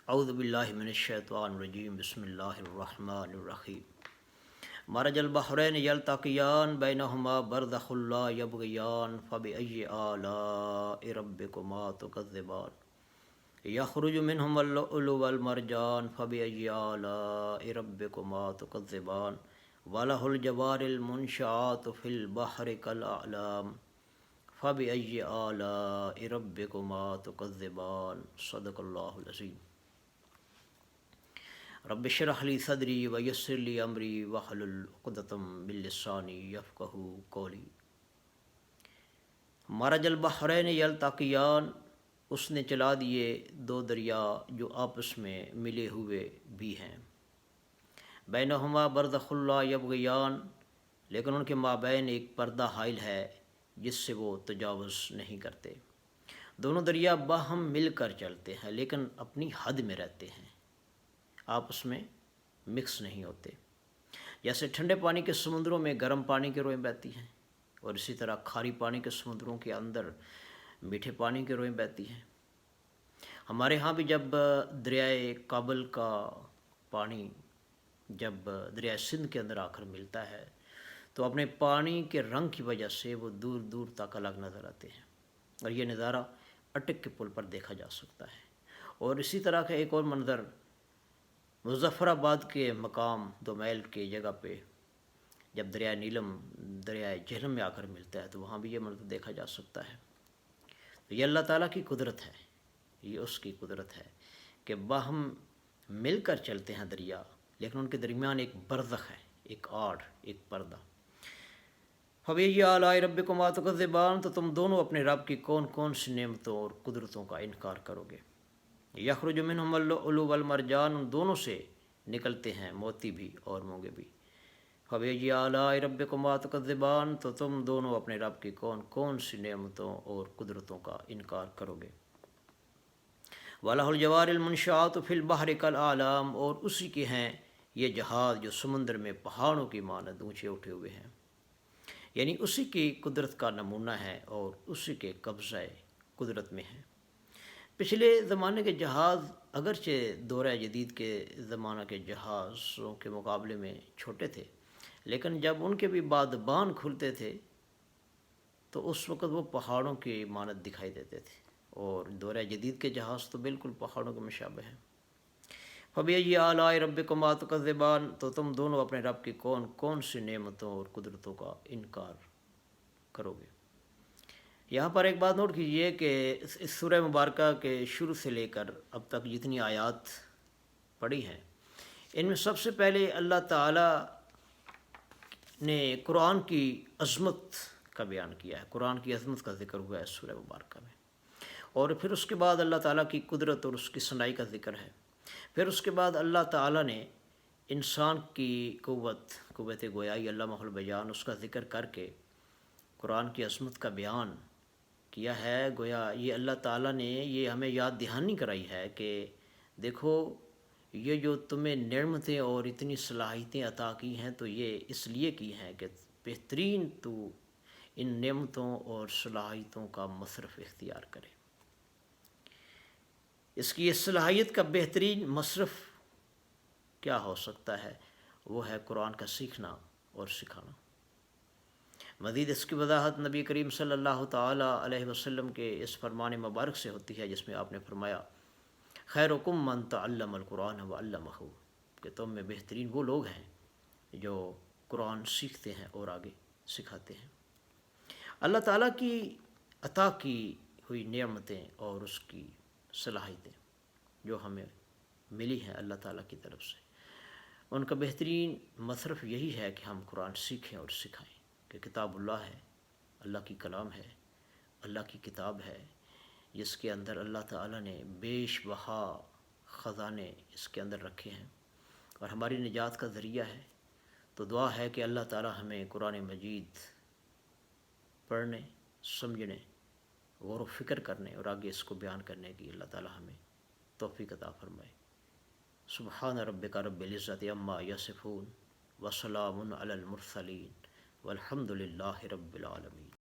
اعوذ باللہ من الشیطان الرجیم، بسم اللہ الرحمن الرحیم۔ مرج البحرین یلتقیان بینہما برزخ لا یبغیان فبأی آلاء ربکما تکذبان یخرج منہما اللؤلؤ والمرجان فبأی آلاء ربکما تکذبان وَلَهُ الجوار المنشآت فی البحر کالأعلام فبأی آلاء ربکما تکذبان۔ صدق اللہ العظیم۔ رب اشرح لی صدری ویسر لی امری واحلل عقدۃ من لسانی یفقہوا قولی۔ مرج البحرین یلتقیان، اس نے چلا دیے دو دریا جو آپس میں ملے ہوئے بھی ہیں۔ بینہما برزخ لا یبغیان، لیکن ان کے مابین ایک پردہ حائل ہے جس سے وہ تجاوز نہیں کرتے۔ دونوں دریا باہم مل کر چلتے ہیں لیکن اپنی حد میں رہتے ہیں، آپس میں مکس نہیں ہوتے۔ جیسے ٹھنڈے پانی کے سمندروں میں گرم پانی کی روئیں بہتی ہیں، اور اسی طرح کھاری پانی کے سمندروں کے اندر میٹھے پانی کی روئیں بہتی ہیں۔ ہمارے ہاں بھی جب دریائے کابل کا پانی جب دریائے سندھ کے اندر آ کر ملتا ہے تو اپنے پانی کے رنگ کی وجہ سے وہ دور دور تک الگ نظر آتے ہیں، اور یہ نظارہ اٹک کے پل پر دیکھا جا سکتا ہے۔ اور اسی طرح کا ایک اور منظر مظفر آباد کے مقام 2 میل کی جگہ پہ جب دریائے نیلم دریائے جہلم میں آ کر ملتا ہے تو وہاں بھی یہ منظر دیکھا جا سکتا ہے۔ تو یہ اللہ تعالیٰ کی قدرت ہے، یہ اس کی قدرت ہے کہ باہم مل کر چلتے ہیں دریا، لیکن ان کے درمیان ایک برزخ ہے، ایک آڑ، ایک پردہ۔ فَبِأَيِّ آلَاءِ رَبِّكُمَا تُكَذِّبَانِ، تو تم دونوں اپنے رب کی کون کون سی نعمتوں اور قدرتوں کا انکار کرو گے۔ یخرج منہما اللؤلؤ والمرجان، ان دونوں سے نکلتے ہیں موتی بھی اور مونگے بھی۔ فَبِأَيِّ آلَاءِ رَبِّكُمَا تُكَذِّبَانِ، تو تم دونوں اپنے رب کی کون کون سی نعمتوں اور قدرتوں کا انکار کرو گے۔ وَلَهُ الجوار المنشآت فی البحر کالأعلام، اور اسی کے ہیں یہ جہاز جو سمندر میں پہاڑوں کی مانند اونچے اٹھے ہوئے ہیں، یعنی اسی کی قدرت کا نمونہ ہے اور اسی کے قبضہ قدرت میں ہیں۔ پچھلے زمانے کے جہاز اگرچہ دورہ جدید کے زمانہ کے جہازوں کے مقابلے میں چھوٹے تھے، لیکن جب ان کے بھی بادبان کھلتے تھے تو اس وقت وہ پہاڑوں کی مانند دکھائی دیتے تھے، اور دورہ جدید کے جہاز تو بالکل پہاڑوں کے مشابہ ہیں۔ فَبِأَيِّ آلَاءِ رَبِّكُمَا تُكَذِّبَانِ، تو تم دونوں اپنے رب کی کون کون سی نعمتوں اور قدرتوں کا انکار کرو گے۔ یہاں پر ایک بات نوٹ کیجئے کہ اس سورہ مبارکہ کے شروع سے لے کر اب تک جتنی آیات پڑھی ہیں، ان میں سب سے پہلے اللہ تعالیٰ نے قرآن کی عظمت کا بیان کیا ہے، قرآن کی عظمت کا ذکر ہوا ہے اس سورہ مبارکہ میں، اور پھر اس کے بعد اللہ تعالیٰ کی قدرت اور اس کی صناعی کا ذکر ہے۔ پھر اس کے بعد اللہ تعالیٰ نے انسان کی قوت گویائی علامہ البیان، اس کا ذکر کر کے قرآن کی عظمت کا بیان کیا ہے۔ گویا یہ اللہ تعالیٰ نے یہ ہمیں یاد دہانی کرائی ہے کہ دیکھو یہ جو تمہیں نعمتیں اور اتنی صلاحیتیں عطا کی ہیں تو یہ اس لیے کی ہیں کہ بہترین تو ان نعمتوں اور صلاحیتوں کا مصرف اختیار کرے۔ اس کی اس صلاحیت کا بہترین مصرف کیا ہو سکتا ہے؟ وہ ہے قرآن کا سیکھنا اور سکھانا۔ مزید اس کی وضاحت نبی کریم صلی اللہ تعالیٰ علیہ وسلم کے اس فرمان مبارک سے ہوتی ہے جس میں آپ نے فرمایا خیرکم من تعلم القرآن وعلمہ، کہ تم میں بہترین وہ لوگ ہیں جو قرآن سیکھتے ہیں اور آگے سکھاتے ہیں۔ اللہ تعالیٰ کی عطا کی ہوئی نعمتیں اور اس کی صلاحیتیں جو ہمیں ملی ہیں اللہ تعالیٰ کی طرف سے، ان کا بہترین مصرف یہی ہے کہ ہم قرآن سیکھیں اور سکھائیں، کہ کتاب اللہ ہے، اللہ کی کلام ہے، اللہ کی کتاب ہے، جس کے اندر اللہ تعالیٰ نے بیش بہا خزانے اس کے اندر رکھے ہیں اور ہماری نجات کا ذریعہ ہے۔ تو دعا ہے کہ اللہ تعالیٰ ہمیں قرآن مجید پڑھنے، سمجھنے، غور و فکر کرنے اور آگے اس کو بیان کرنے کی اللہ تعالیٰ ہمیں توفیق عطا فرمائے۔ سبحان ربک رب العزت عما یصفون وسلام علی المرسلین والحمد للہ رب العالمین۔